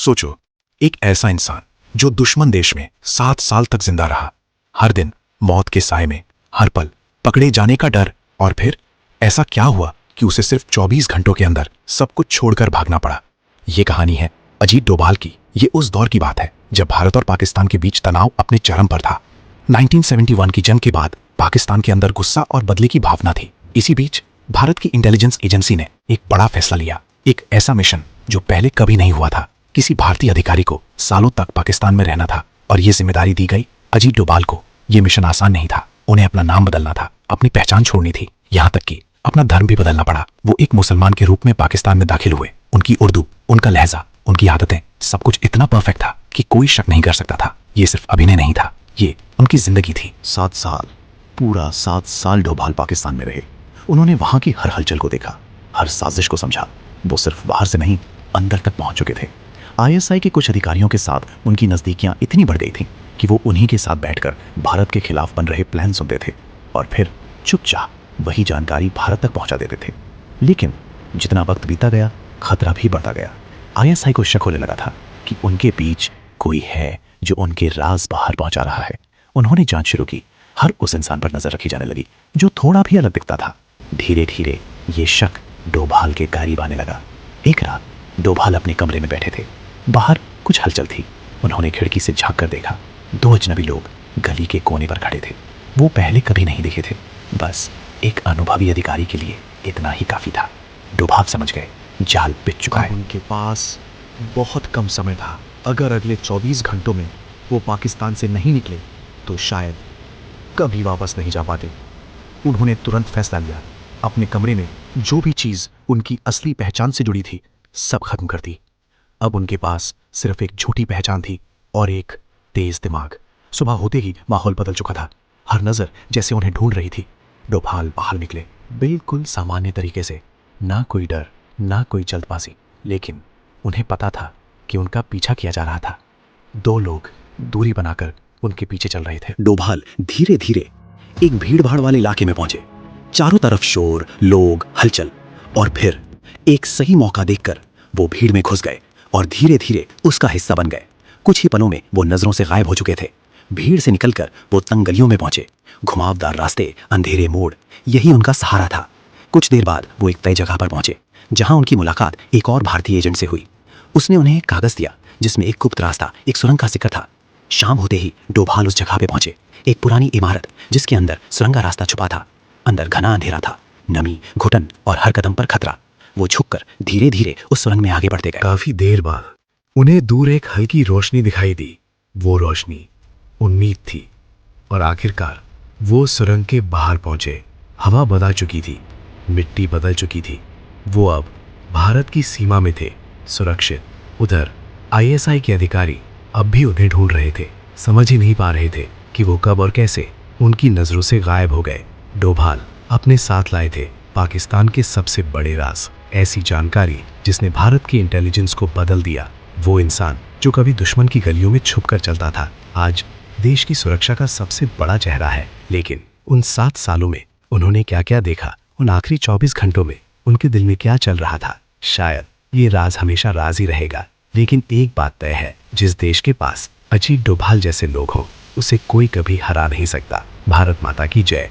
सोचो, एक ऐसा इंसान जो दुश्मन देश में 7 साल तक जिंदा रहा, हर दिन मौत के साए में, हर पल पकड़े जाने का डर, और फिर ऐसा क्या हुआ कि उसे सिर्फ 24 घंटों के अंदर सब कुछ छोड़कर भागना पड़ा। ये कहानी है अजीत डोभाल की। ये उस दौर की बात है जब भारत और पाकिस्तान के बीच तनाव अपने चरम पर था। 1971 की जंग के बाद पाकिस्तान के अंदर गुस्सा और बदले की भावना थी। इसी बीच भारत की इंटेलिजेंस एजेंसी ने एक बड़ा फैसला लिया, एक ऐसा मिशन जो पहले कभी नहीं हुआ था। किसी भारतीय अधिकारी को सालों तक पाकिस्तान में रहना था और ये जिम्मेदारी दी गई अजीत डोभाल को। ये मिशन आसान नहीं था। उन्हें अपना नाम बदलना था, अपनी पहचान छोड़नी थी, यहाँ तक कि अपना धर्म भी बदलना पड़ा। वो एक मुसलमान के रूप में पाकिस्तान में दाखिल हुए। उनकी उर्दू, उनका लहजा, उनकी आदतें, सब कुछ इतना परफेक्ट था कि कोई शक नहीं कर सकता था। ये सिर्फ अभिनय नहीं था, ये उनकी जिंदगी थी। 7 साल, पूरा 7 साल डोभाल पाकिस्तान में रहे। उन्होंने वहां की हर हलचल को देखा, हर साजिश को समझा। वो सिर्फ बाहर से नहीं, अंदर तक पहुंच चुके थे। आईएसआई के कुछ अधिकारियों के साथ उनकी नजदीकियां इतनी बढ़ गई थीं कि वो उन्हीं के साथ बैठकर भारत के खिलाफ बन रहे प्लान सुनते थे और फिर चुपचाप वही जानकारी भारत तक पहुंचा देते थे। लेकिन जितना वक्त बीता गया, खतरा भी बढ़ता गया। आईएसआई को शक होने लगा था कि उनके बीच कोई है जो उनके राज बाहर पहुंचा रहा है। उन्होंने जांच शुरू की। हर उस इंसान पर नजर रखी जाने लगी जो थोड़ा भी अलग दिखता था। धीरे धीरे ये शक डोभाल के करीब आने लगा। एक रात डोभाल अपने कमरे में बैठे थे। बाहर कुछ हलचल थी। उन्होंने खिड़की से झांक कर देखा। 2 अजनबी लोग गली के कोने पर खड़े थे। वो पहले कभी नहीं दिखे थे। बस एक अनुभवी अधिकारी के लिए इतना ही काफी था। डोभाल समझ गए, जाल बिछ चुका है। उनके पास बहुत कम समय था। अगर अगले 24 घंटों में वो पाकिस्तान से नहीं निकले तो शायद कभी वापस नहीं जा पाते। उन्होंने तुरंत फैसला लिया। अपने कमरे में जो भी चीज़ उनकी असली पहचान से जुड़ी थी, सब खत्म कर दी। अब उनके पास सिर्फ एक झूठी पहचान थी और एक तेज दिमाग। सुबह होते ही माहौल बदल चुका था। हर नज़र जैसे उन्हें ढूंढ रही थी। डोभाल बाहर निकले, बिल्कुल सामान्य तरीके से। ना कोई डर, ना कोई जल्दबाजी, लेकिन उन्हें पता था कि उनका पीछा किया जा रहा था। 2 लोग दूरी बनाकर उनके पीछे चल रहे थे। डोभाल धीरे धीरे एक भीड़ भाड़ वाले इलाके में पहुंचे। चारों तरफ शोर, लोग, हलचल, और फिर एक सही मौका देखकर वो भीड़ में घुस गए और धीरे धीरे उसका हिस्सा बन गए। कुछ ही पलों में वो नजरों से गायब हो चुके थे। भीड़ से निकलकर वो तंग गलियों में पहुंचे। घुमावदार रास्ते, अंधेरे मोड़, यही उनका सहारा था। कुछ देर बाद वो एक तय जगह पर पहुंचे जहां उनकी मुलाकात एक और भारतीय एजेंट से हुई। उसने उन्हें एक कागज दिया जिसमें एक गुप्त रास्ता, एक सुरंग का जिक्र था। शाम होते ही डोभाल उस जगह पे पहुंचे। एक पुरानी इमारत जिसके अंदर सुरंग का रास्ता छुपा था। अंदर घना अंधेरा था, नमी, घुटन और हर कदम पर खतरा। वो झुककर धीरे धीरे उस सुरंग में आगे बढ़ते गए। काफी देर बाद उन्हें दूर एक हल्की रोशनी दिखाई दी। वो रोशनी उम्मीद थी, और आखिरकार वो सुरंग के बाहर पहुंचे। हवा बदल चुकी थी, मिट्टी बदल चुकी थी। वो अब भारत की सीमा में थे, सुरक्षित। उधर आईएसआई के अधिकारी अब भी उन्हें ढूंढ रहे थे। समझ ही नहीं पा रहे थे कि वो कब और कैसे उनकी नजरों से गायब हो गए। डोभाल अपने साथ लाए थे पाकिस्तान के सबसे बड़े राज, ऐसी जानकारी जिसने भारत की इंटेलिजेंस को बदल दिया। वो इंसान जो कभी दुश्मन की गलियों में छुपकर चलता था, आज देश की सुरक्षा का सबसे बड़ा चेहरा है। लेकिन उन 7 सालों में उन्होंने क्या क्या देखा, उन आखिरी 24 घंटों में उनके दिल में क्या चल रहा था, शायद ये राज हमेशा राज ही रहेगा। लेकिन एक बात तय है, जिस देश के पास अजीत डोभाल जैसे लोग हों, उसे कोई कभी हरा नहीं सकता। भारत माता की जय।